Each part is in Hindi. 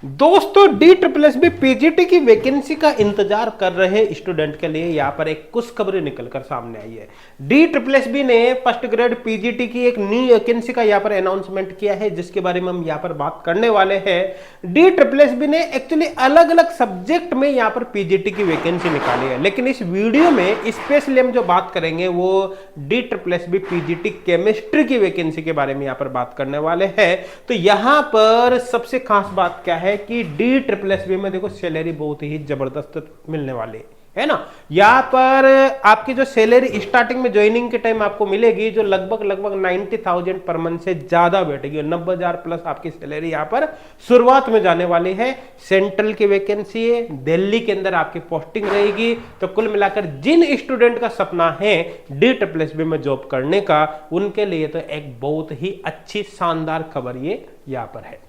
दोस्तों D triple S B PGT की वैकेंसी का इंतजार कर रहे स्टूडेंट के लिए यहाँ पर एक खुशखबरी निकलकर सामने आई है। डी ट्रिपल एस बी ने फर्स्ट ग्रेड पीजीटी की एक न्यू वैकेंसी का यहाँ पर अनाउंसमेंट किया है, जिसके बारे में हम यहाँ पर बात करने वाले हैं। डी ट्रिपल एस बी ने एक्चुअली अलग अलग सब्जेक्ट में यहाँ पर पीजीटी की वैकेंसी निकाली है, लेकिन इस वीडियो में स्पेशली हम जो बात करेंगे वो D triple S B PGT chemistry की वैकेंसी के बारे में यहाँ पर बात करने वाले हैं। तो यहाँ पर सबसे खास बात क्या है कि डी ट्रिपल एस बी में देखो सैलरी बहुत ही जबरदस्त मिलने वाली है ना। यहाँ पर आपकी जो सैलरी स्टार्टिंग में ज्वाइनिंग के टाइम आपको मिलेगी जो लगभग 90,000 पर मंथ से ज्यादा बैठेगी, 90,000 प्लस आपकी सैलरी यहाँ पर शुरुआत में जाने वाली है। सेंट्रल की वैकेंसी है, दिल्ली के अंदर आपकी पोस्टिंग रहेगी। तो कुल मिलाकर जिन स्टूडेंट का सपना है डी ट्रिपल एस बी में जॉब करने का, उनके लिए तो एक बहुत ही अच्छी शानदार खबर ये यहाँ पर है।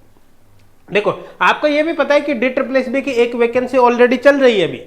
देखो आपको यह भी पता है कि डी ट्रिपल एस बी की एक वैकेंसी ऑलरेडी चल रही है अभी,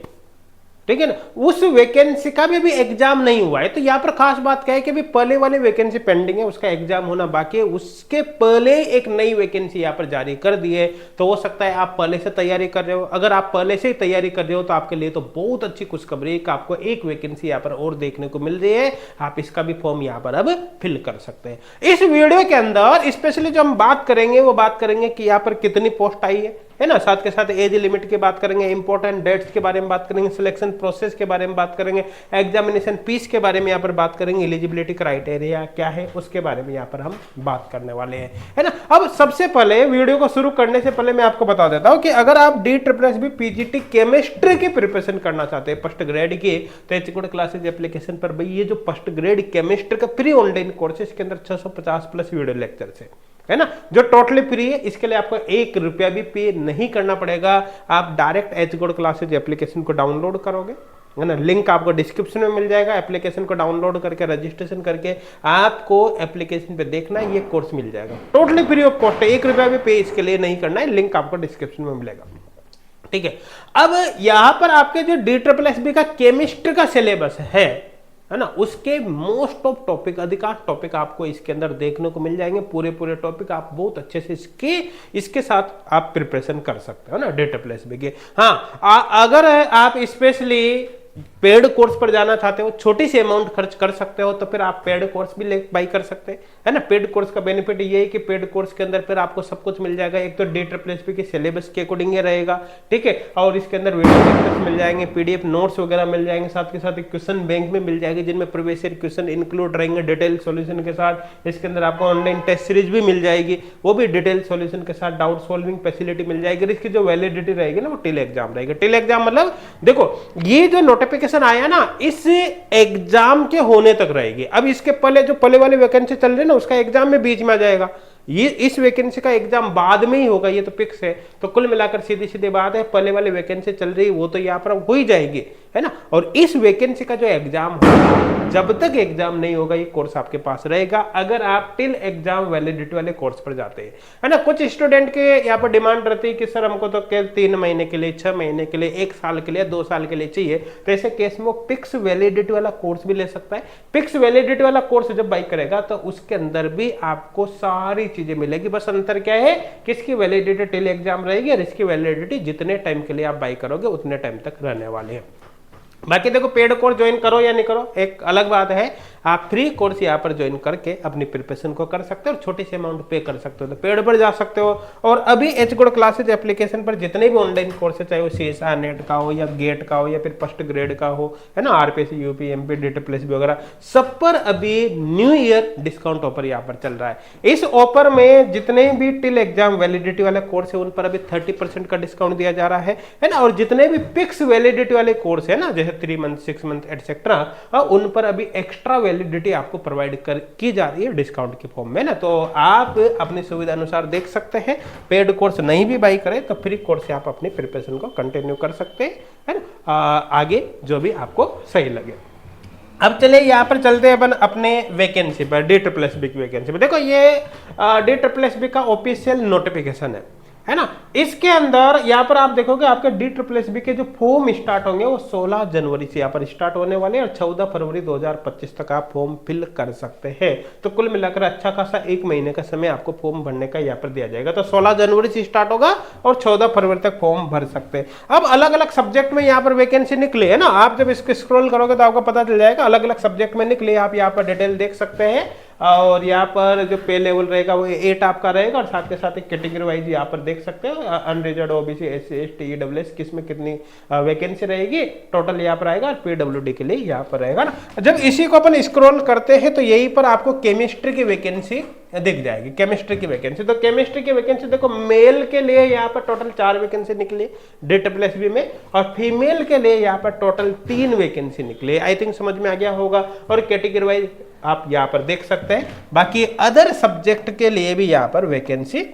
ठीक है ना। उस वैकेंसी का भी एग्जाम नहीं हुआ है। तो यहां पर खास बात क्या है कि अभी पहले वाली वैकेंसी पेंडिंग है, उसका एग्जाम होना बाकी है। उसके पहले एक नई वैकेंसी यहां पर जारी कर दी है। तो हो सकता है आप पहले से तैयारी कर रहे हो। अगर आप पहले से ही तैयारी कर रहे हो तो आपके लिए तो बहुत अच्छी खुशखबरी है कि आपको एक वैकेंसी यहां पर और देखने को मिल रही है। आप इसका भी फॉर्म यहां पर अब फिल कर सकते हैं। इस वीडियो के अंदर स्पेशली जो हम बात करेंगे वो बात करेंगे कि यहां पर कितनी पोस्ट आई है ना, साथ के साथ एज लिमिट की बात करेंगे, इंपॉर्टेंट डेट्स के बारे में बात करेंगे, सिलेक्शन प्रोसेस के बारे में बात करेंगे, एग्जामिनेशन फीस के बारे में यहाँ पर बात करेंगे, एलिजिबिलिटी क्राइटेरिया क्या है उसके बारे में यहाँ पर हम बात करने वाले हैं, है ना। अब सबसे पहले वीडियो को शुरू करने से पहले मैं आपको बता देता हूँ कि अगर आप D triple S B PGT chemistry की प्रिपरेशन करना चाहते हैं फर्स्ट ग्रेड की, तो एचकोड क्लासेज एप्लीकेशन पर भाई ये जो फर्स्ट ग्रेड केमिस्ट्री का फ्री ऑनलाइन कोर्स है, इसके अंदर 650 प्लस वीडियो लेक्चर है ना, जो टोटली फ्री है। इसके लिए आपको 1 रुपया भी पे नहीं करना पड़ेगा। आप डायरेक्ट एचकोड क्लासेज एप्लीकेशन को डाउनलोड करोगे, है ना, लिंक आपको डिस्क्रिप्शन में मिल जाएगा। एप्लीकेशन को डाउनलोड करके रजिस्ट्रेशन करके आपको एप्लीकेशन पे देखना है, ये कोर्स मिल जाएगा। टोटली फ्री ऑफ कॉस्ट है, 1 रुपया भी पे इसके लिए नहीं करना है। लिंक आपको डिस्क्रिप्शन में मिलेगा, ठीक है। अब यहां पर आपके जो डी ट्रिपल एस बी का केमिस्ट्री का सिलेबस है ना, उसके मोस्ट ऑफ टॉपिक, अधिकांश टॉपिक आपको इसके अंदर देखने को मिल जाएंगे। पूरे टॉपिक आप बहुत अच्छे से इसके साथ आप प्रिपरेशन कर सकते हो ना डी ट्रिपल एस बी के। हाँ, अगर आप स्पेशली पेड कोर्स पर जाना चाहते हो, छोटी सी अमाउंट खर्च कर सकते हो, तो फिर आप पेड कोर्स भी बाई कर सकते हैं, है ना। पेड कोर्स का बेनिफिट ये है कि पेड कोर्स के अंदर फिर आपको सब कुछ मिल जाएगा। एक तो डी ट्रिपल एस बी के सिलेबस के अकॉर्डिंग रहेगा, ठीक है, और इसके अंदर वीडियो लेक्चर्स मिल जाएंगे, पीडीएफ नोट्स वगैरह मिल जाएंगे, साथ के साथ एक क्वेश्चन बैंक में मिल जाएगी जिनमें प्रीवियस ईयर क्वेश्चन इंक्लूड रहेंगे डिटेल सॉल्यूशन के साथ। इसके अंदर आपको ऑनलाइन टेस्ट सीरीज भी मिल जाएगी, वो भी डिटेल सॉल्यूशन के साथ, डाउट सॉल्विंग फैसिलिटी मिल जाएगी। इसकी जो वैलिडिटी रहेगी ना वो टिल एग्जाम रहेगी। टिल एग्जाम मतलब देखो ये जो नोटिफिकेशन आया ना, इस एग्जाम के होने तक रहेगी। अब इसके पहले जो पहले वाली वैकेंसी चल रही है ना, उसका एग्जाम में बीच में आ जाएगा। ये इस वैकेंसी का एग्जाम बाद में ही होगा, ये तो फिक्स है। तो कुल मिलाकर सीधी सीधी बात है, पहले वाली वैकेंसी चल रही है वो तो यहाँ पर हो ही जाएगी, है ना। और इस वैकेंसी का जो एग्जाम होगा, जब तक एग्जाम नहीं होगा ये कोर्स आपके पास रहेगा, अगर आप टिल एग्जाम वैलिडिटी वाले कोर्स पर जाते हैं, है ना। कुछ स्टूडेंट के यहाँ पर डिमांड रहती है कि सर हमको तो केवल 3 महीने के लिए, 6 महीने के लिए, 1 साल के लिए, 2 साल के लिए चाहिए। तो ऐसे केस में फिक्स वैलिडिटी वाला कोर्स भी ले सकता है। फिक्स वैलिडिटी वाला कोर्स जब बाई करेगा तो उसके अंदर भी आपको सारी चीजें मिलेगी। बस अंतर क्या है कि इसकी वैलिडिटी टिल एग्जाम रहेगी और इसकी वैलिडिटी जितने टाइम के लिए आप बाई करोगे उतने टाइम तक रहने वाले हैं। बाकी देखो पेड कोर्स ज्वाइन करो या नहीं करो एक अलग बात है। आप फ्री कोर्स यहाँ पर ज्वाइन करके अपनी प्रिपरेशन को कर सकते हो और छोटी सी अमाउंट पे कर सकते हो, तो पेड पर जा सकते हो। और अभी एचकोड क्लासेज एप्लीकेशन पर जितने भी ऑनलाइन कोर्स है, चाहे वो सीएसआर नेट का हो या गेट का हो या फिर फर्स्ट ग्रेड का हो, है ना, RPSC, UP, MP, D triple S B वगैरह, सब पर अभी न्यू ईयर डिस्काउंट ऑफर यहाँ पर चल रहा है। इस ऑफर में जितने भी टिल एग्जाम वैलिडिटी वाले कोर्स है उन पर अभी 30% का डिस्काउंट दिया जा रहा है ना। और जितने भी फिक्स वैलिडिटी वाले कोर्स है ना, जैसे 3 मंथ, 6 मंथ एटसेट्रा, उन पर अभी एक्स्ट्रा वैलिडिटी आपको प्रोवाइड की जा रही है डिस्काउंट के फॉर्म में ना। तो आप अपनी सुविधा अनुसार देख सकते हैं। पेड कोर्स नहीं भी बाई करें तो फ्री कोर्स से आप अपनी प्रिपरेशन को कंटिन्यू कर सकते हैं, है ना, आगे जो भी आपको सही लगे। अब चले यहाँ पर चलते हैं अपन अपने वैकेंसी पर, डी ट्रिपल एस बी की वैकेंसी पर। देखो ये डी ट्रिपल एस बी का ऑफिशियल नोटिफिकेशन है, है ना। इसके अंदर यहाँ पर आप देखोगे आपके DSSB के जो फॉर्म स्टार्ट होंगे वो 16 जनवरी से यहाँ पर स्टार्ट होने वाले हैं और 14 फरवरी 2025 तक आप फॉर्म फिल कर सकते हैं। तो कुल मिलाकर अच्छा खासा 1 महीने का समय आपको फॉर्म भरने का यहाँ पर दिया जाएगा। तो 16 जनवरी से स्टार्ट होगा और 14 फरवरी तक फॉर्म भर सकते हैं। अब अलग अलग सब्जेक्ट में यहाँ पर वैकेंसी निकली है ना, आप जब इसको स्क्रॉल करोगे तो आपको पता चल जाएगा अलग अलग सब्जेक्ट में निकली, आप यहाँ पर डिटेल देख सकते हैं। और यहाँ पर जो पे लेवल रहेगा वो 8 आपका रहेगा और साथ के साथ एक कैटेगरी वाइज यहाँ पर देख सकते हो unreserved, OBC, SC, ST, EWS किस में कितनी वैकेंसी रहेगी टोटल यहाँ पर आएगा और पीडब्ल्यूडी के लिए यहाँ पर रहेगा ना। जब इसी को अपन स्क्रॉल करते हैं तो यहीं पर आपको केमिस्ट्री की वैकेंसी दिख जाएगी, केमिस्ट्री की वैकेंसी। तो केमिस्ट्री की वैकेंसी देखो, मेल के लिए यहाँ पर टोटल 4 वैकेंसी निकली DSSB में और फीमेल के लिए यहाँ पर टोटल 3 वैकेंसी निकली। आई थिंक समझ में आ गया होगा। और कैटेगरी वाइज आप यहाँ पर देख सकते हैं, बाकी अदर सब्जेक्ट के लिए भी यहाँ पर वैकेंसी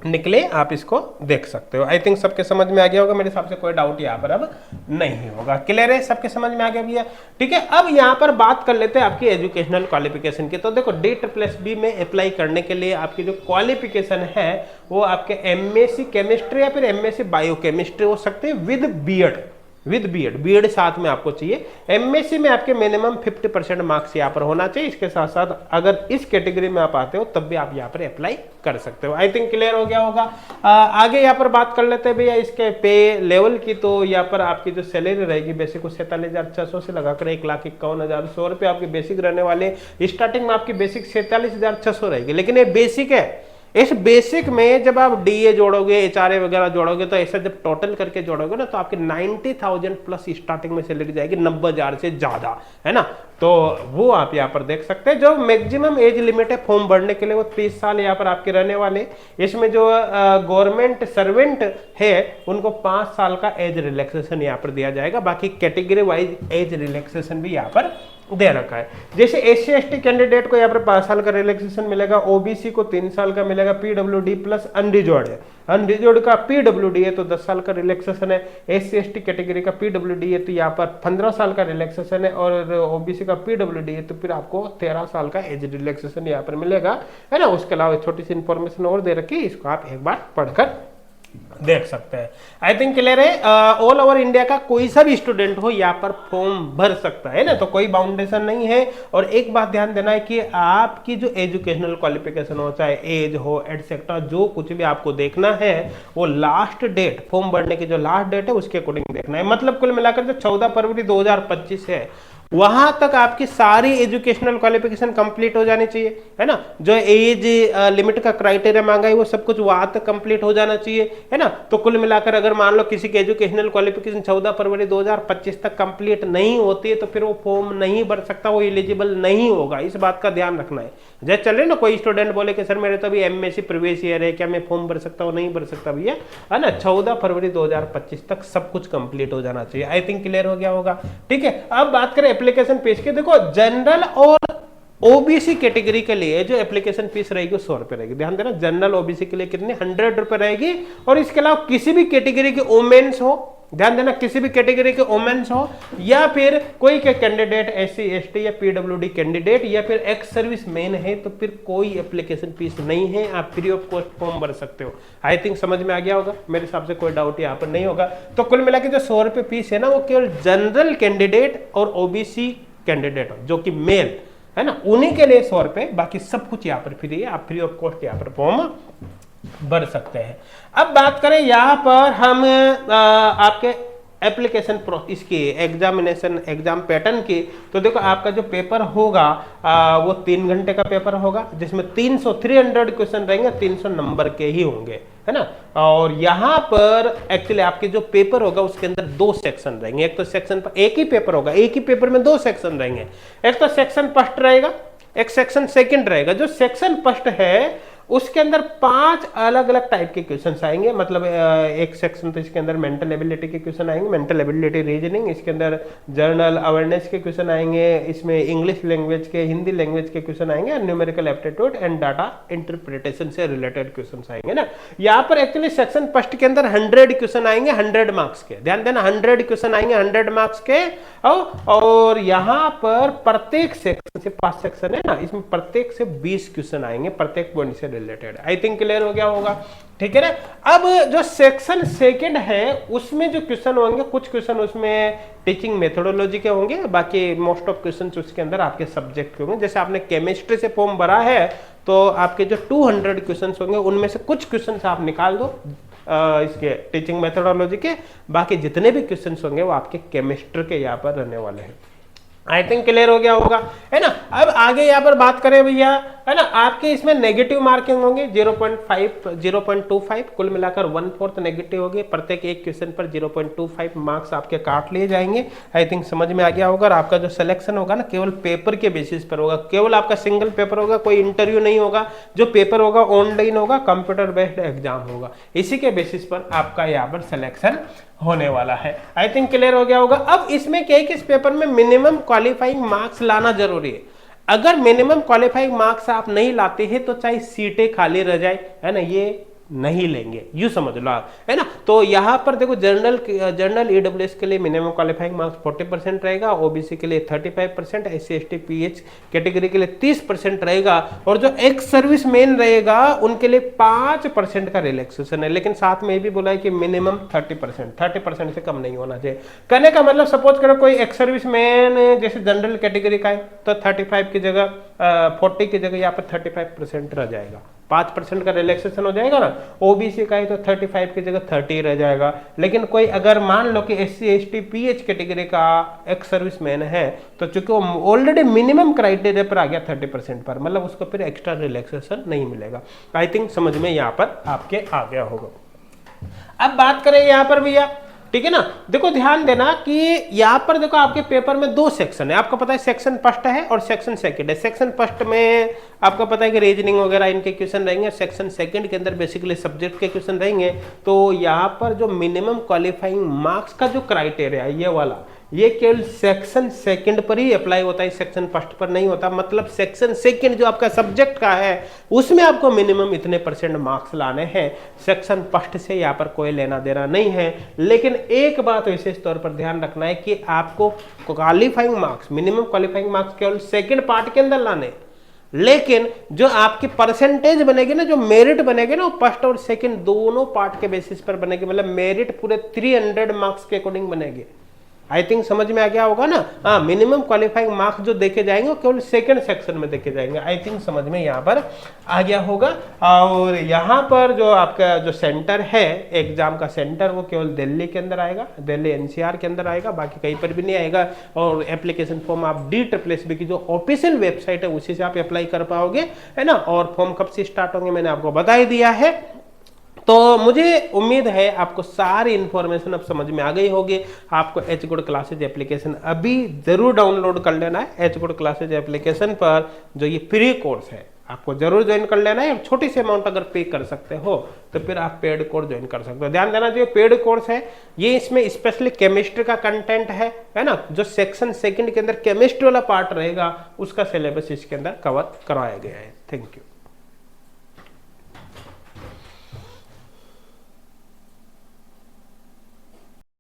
निकले, आप इसको देख सकते हो। आई थिंक सबके समझ में आ गया होगा, मेरे हिसाब से कोई डाउट यहाँ पर अब नहीं होगा। क्लियर है, सबके समझ में आ गया भैया? ठीक है, अब यहाँ पर बात कर लेते हैं आपकी एजुकेशनल क्वालिफिकेशन की। तो देखो DSSB में अप्लाई करने के लिए आपकी जो क्वालिफिकेशन है वो आपके MSc केमिस्ट्री या फिर MSc बायोकेमिस्ट्री हो सकते हैं विद बीएड साथ में आपको चाहिए। MSc में आपके मिनिमम 50% मार्क्स यहाँ पर होना चाहिए। इसके साथ साथ अगर इस कैटेगरी में आप आते हो तब भी आप यहाँ पर अप्लाई कर सकते हो। आई थिंक क्लियर हो गया होगा। आगे यहाँ पर बात कर लेते हैं भैया इसके पे लेवल की। तो यहाँ पर आपकी जो सैलरी रहेगी बेसिक 47,600 से लगाकर 1,51,100 रुपये आपकी बेसिक रहने वाले। स्टार्टिंग में आपकी बेसिक 47,600 रहेगी, लेकिन ये बेसिक है। इस बेसिक में जब आप डीए जोड़ोगे, एचआरए वगैरह जोड़ोगे तो ऐसा जब टोटल करके जोड़ोगे ना तो आपके 90,000 प्लस स्टार्टिंग में सैलरी जाएगी, 90,000 से ज्यादा, है ना। तो वो आप यहाँ पर देख सकते हैं। जो मैक्सिमम एज लिमिट है फॉर्म भरने के लिए वो 30 साल यहाँ पर आपके रहने वाले। इसमें जो गवर्नमेंट सर्वेंट है उनको 5 साल का एज रिलैक्सेशन यहाँ पर दिया जाएगा। बाकी कैटेगरी वाइज एज रिलैक्सेशन भी यहाँ पर दे रखा है। जैसे SC ST कैंडिडेट को यहाँ पर 5 साल का रिलैक्सेशन मिलेगा, ओबीसी को 3 साल का मिलेगा, पीडब्ल्यूडी प्लस अनरिजर्व्ड है, अनरिजर्व्ड का पीडब्ल्यूडी है तो 10 साल का रिलैक्सेशन है। SC ST कैटेगरी का पीडब्ल्यूडी है तो यहाँ पर 15 साल का रिलैक्सेशन है और ओबीसी का पीडब्ल्यूडी है तो फिर आपको 13 साल का एज रिलैक्सेशन यहाँ पर मिलेगा, है ना। उसके अलावा छोटी सी इंफॉर्मेशन और दे रखी है, इसको आप एक बार पढ़कर देख सकते हैं। आई थिंक क्लियर है। ऑल ओवर इंडिया का कोई सा भी स्टूडेंट हो यहाँ पर फॉर्म भर सकता है ना, तो कोई बाउंडेशन नहीं है। और एक बात ध्यान देना है कि आपकी जो एजुकेशनल क्वालिफिकेशन हो, चाहे एज हो एटसेट्रा, जो कुछ भी आपको देखना है वो लास्ट डेट, फॉर्म भरने की जो लास्ट डेट है उसके अकॉर्डिंग देखना है। मतलब कुल मिलाकर जो 14 फरवरी 2025 है वहां तक आपकी सारी एजुकेशनल क्वालिफिकेशन कंप्लीट हो जानी चाहिए, है ना। जो एज लिमिट का क्राइटेरिया मांगा है वो सब कुछ वहां तक कंप्लीट हो जाना चाहिए, है ना। तो कुल मिलाकर अगर मान लो किसी की एजुकेशनल क्वालिफिकेशन 14 फरवरी 2025 तक कंप्लीट नहीं होती है तो फिर वो फॉर्म नहीं भर सकता, वो एलिजिबल नहीं होगा। इस बात का ध्यान रखना है। जैसे चल रहे ना, कोई स्टूडेंट बोले कि सर मेरे तो अभी MSc प्रीवियस ईयर है, क्या मैं फॉर्म भर सकता हूँ? नहीं भर सकता भैया, है ना। 14 फरवरी 2025 तक सब कुछ कंप्लीट हो जाना चाहिए। आई थिंक क्लियर हो गया होगा। ठीक है, अब बात करें एप्लीकेशन फीस की। देखो जनरल और ओबीसी कैटेगरी के लिए जो एप्लीकेशन फीस रहेगी 100 रुपए रहेगी। ध्यान देना, जनरल ओबीसी के लिए कितनी 100 रुपए रहेगी। और इसके अलावा किसी भी कैटेगरी के वुमेन्स हो, ध्यान देना, किसी भी कैटेगरी के वुमेन्स हो या फिर कोई के कैंडिडेट SC ST या पीडब्ल्यूडी कैंडिडेट या फिर एक्स सर्विस मैन है तो फिर कोई एप्लीकेशन फीस नहीं है, आप फ्री ऑफ कॉस्ट फॉर्म भर सकते हो। आई थिंक समझ में आ गया होगा, मेरे हिसाब से कोई डाउट यहाँ पर नहीं होगा। तो कुल मिला के जो 100 रुपए फीस है ना वो केवल जनरल कैंडिडेट और ओबीसी कैंडिडेट जो कि मेल है ना, उन्हीं के लिए 100 रुपए, बाकी सब कुछ यहाँ पर फ्री है, आप फ्री ऑफ कॉस्ट यहाँ पर फॉर्म भर सकते हैं। अब बात करें यहाँ पर हम आपके एप्लीकेशन इसकी एग्जामिनेशन एग्जाम पैटर्न की। तो देखो आपका जो पेपर होगा वो 3 घंटे का पेपर होगा जिसमें 300 क्वेश्चन रहेंगे, 300 नंबर के ही होंगे, है ना। और यहाँ पर एक्चुअली आपके जो पेपर होगा उसके अंदर 2 सेक्शन रहेंगे। एक तो सेक्शन पर एक ही पेपर होगा, एक ही पेपर में 2 सेक्शन रहेंगे। एक तो सेक्शन फर्स्ट रहेगा, एक सेक्शन सेकंड रहेगा। जो सेक्शन फर्स्ट है उसके अंदर 5 अलग अलग टाइप के क्वेश्चंस आएंगे। मतलब एक सेक्शन तो इसके अंदर मेंटल एबिलिटी के क्वेश्चन आएंगे, मेंटल एबिलिटी रीजनिंग, इसके अंदर जनरल अवेयरनेस के क्वेश्चन आएंगे, इसमें इंग्लिश लैंग्वेज के, हिंदी लैंग्वेज के क्वेश्चन आएंगे, और numerical aptitude and data interpretation से रिलेटेड क्वेश्चन आएंगे ना। यहाँ पर एक्चुअली सेक्शन फर्स्ट के अंदर 100 क्वेश्चन आएंगे 100 मार्क्स के। ध्यान देना, 100 क्वेश्चन आएंगे 100 मार्क्स के। और यहाँ पर प्रत्येक सेक्शन से 5 सेक्शन है ना, इसमें प्रत्येक से 20 क्वेश्चन आएंगे प्रत्येक पॉइंट से रिलेटेड। आई थिंक क्लियर हो गया होगा, ठीक है ना। अब जो सेक्शन सेकंड है उसमें जो क्वेश्चन होंगे, कुछ क्वेश्चन उसमें टीचिंग मेथोडोलॉजी के होंगे, बाकी मोस्ट ऑफ क्वेश्चन उसके अंदर आपके सब्जेक्ट के होंगे। जैसे आपने केमिस्ट्री से फॉर्म भरा है तो आपके जो 200 क्वेश्चन होंगे उनमें से कुछ क्वेश्चन आप निकाल दो इसके टीचिंग मेथोडोलॉजी के, बाकी जितने भी क्वेश्चन होंगे वो आपके केमिस्ट्री के यहाँ पर रहने वाले हैं। आई थिंक क्लियर हो गया होगा, है ना। अब आगे यहाँ पर बात करें भैया, है ना, आपके इसमें नेगेटिव मार्किंग होंगे 0.5 0.25, कुल मिलाकर 1/4 नेगेटिव होगी। प्रत्येक एक क्वेश्चन पर 0.25 मार्क्स आपके काट लिए जाएंगे। आई थिंक समझ में आ गया होगा। और आपका जो सिलेक्शन होगा ना केवल पेपर के बेसिस पर होगा, केवल आपका सिंगल पेपर होगा, कोई इंटरव्यू नहीं होगा। जो पेपर होगा ऑनलाइन होगा, कंप्यूटर बेस्ड एग्जाम होगा, इसी के बेसिस पर आपका यहाँ पर सिलेक्शन होने वाला है। आई थिंक क्लियर हो गया होगा। अब इसमें क्या है कि इस पेपर में मिनिमम क्वालिफाइंग मार्क्स लाना जरूरी है। अगर मिनिमम क्वालिफाइंग मार्क्स आप नहीं लाते हैं तो चाहे सीटें खाली रह जाए, है ना, ये नहीं लेंगे, यूं समझ लो आप, है ना। तो यहाँ पर देखो जनरल ईडब्ल्यूएस के लिए मिनिमम क्वालिफाइंग मार्क्स 40% रहेगा, ओबीसी के लिए 35%, एससी एसटी पीएच कैटेगरी के लिए 30% रहेगा, और जो एक्स सर्विस मैन रहेगा उनके लिए 5% का रिलैक्सेशन है। लेकिन साथ में ये भी बोला है कि मिनिमम 30% से कम नहीं होना चाहिए। कहने का मतलब सपोज करो कोई एक्स सर्विस मैन जैसे जनरल कैटेगरी का है तो 35 की जगह 40 की जगह यहाँ पर 35% रह जाएगा, 5% का रिलैक्सेशन हो जाएगा ना। ओबीसी का है तो 35 की जगह 30 रह जाएगा। लेकिन कोई अगर मान लो कि एससी एसटी पीएच कैटेगरी का एक्स सर्विसमैन है तो चूंकि वो ऑलरेडी मिनिमम क्राइटेरिया पर आ गया 30% पर, मतलब उसको फिर एक्स्ट्रा रिलैक्सेशन नहीं मिलेगा। आई थिंक समझ में यहाँ पर आपके आ गया होगा। अब बात करें यहाँ पर भैया, ठीक है ना, देखो ध्यान देना कि यहाँ पर देखो आपके पेपर में 2 सेक्शन है। आपको पता है सेक्शन फर्स्ट है और सेक्शन सेकंड है। सेक्शन फर्स्ट में आपको पता है कि रीजनिंग वगैरह इनके क्वेश्चन रहेंगे। सेक्शन सेकंड के अंदर बेसिकली सब्जेक्ट के क्वेश्चन रहेंगे। तो यहाँ पर जो मिनिमम क्वालिफाइंग मार्क्स का जो क्राइटेरिया है ये वाला, ये केवल सेक्शन सेकंड पर ही अप्लाई होता है, सेक्शन फर्स्ट पर नहीं होता। मतलब सेक्शन सेकंड जो आपका सब्जेक्ट का है उसमें आपको मिनिमम इतने % मार्क्स लाने हैं। सेक्शन फर्स्ट से यहाँ पर कोई लेना देना नहीं है। लेकिन एक बात विशेष तौर पर ध्यान रखना है कि आपको qualifying marks, minimum qualifying marks केवल सेकंड पार्ट के अंदर लाने, लेकिन जो आपकी परसेंटेज बनेगी ना, जो मेरिट बनेगी ना, वो फर्स्ट और सेकंड दोनों पार्ट के बेसिस पर बनेगी। मतलब मेरिट पूरे 300 मार्क्स के अकॉर्डिंग बनेगी। आई थिंक समझ में आ गया होगा ना। हाँ, मिनिमम क्वालिफाइंग मार्क्स जो देखे जाएंगे वो केवल सेकंड सेक्शन में देखे जाएंगे। आई थिंक समझ में यहाँ पर आ गया होगा। और यहाँ पर जो आपका जो सेंटर है, एग्जाम का सेंटर, वो केवल दिल्ली के अंदर आएगा, दिल्ली एनसीआर के अंदर आएगा, बाकी कहीं पर भी नहीं आएगा। और एप्लीकेशन फॉर्म आप DSSB की जो ऑफिशियल वेबसाइट है उसी से आप अप्लाई कर पाओगे, है ना। और फॉर्म कब से स्टार्ट होंगे मैंने आपको बता ही दिया है। तो मुझे उम्मीद है आपको सारी इंफॉर्मेशन अब समझ में आ गई होगी। आपको एच गुड क्लासेज एप्लीकेशन अभी जरूर डाउनलोड कर लेना है। एच गुड क्लासेज एप्लीकेशन पर जो ये फ्री कोर्स है आपको जरूर ज्वाइन कर लेना है। छोटी सी अमाउंट अगर पे कर सकते हो तो फिर आप पेड कोर्स ज्वाइन कर सकते हो। ध्यान देना, जो पेड कोर्स है ये इसमें स्पेशली केमिस्ट्री का कंटेंट है ना। जो सेक्शन सेकंड के अंदर केमिस्ट्री वाला पार्ट रहेगा उसका सिलेबस इसके अंदर कवर करवाया गया है। Thank you.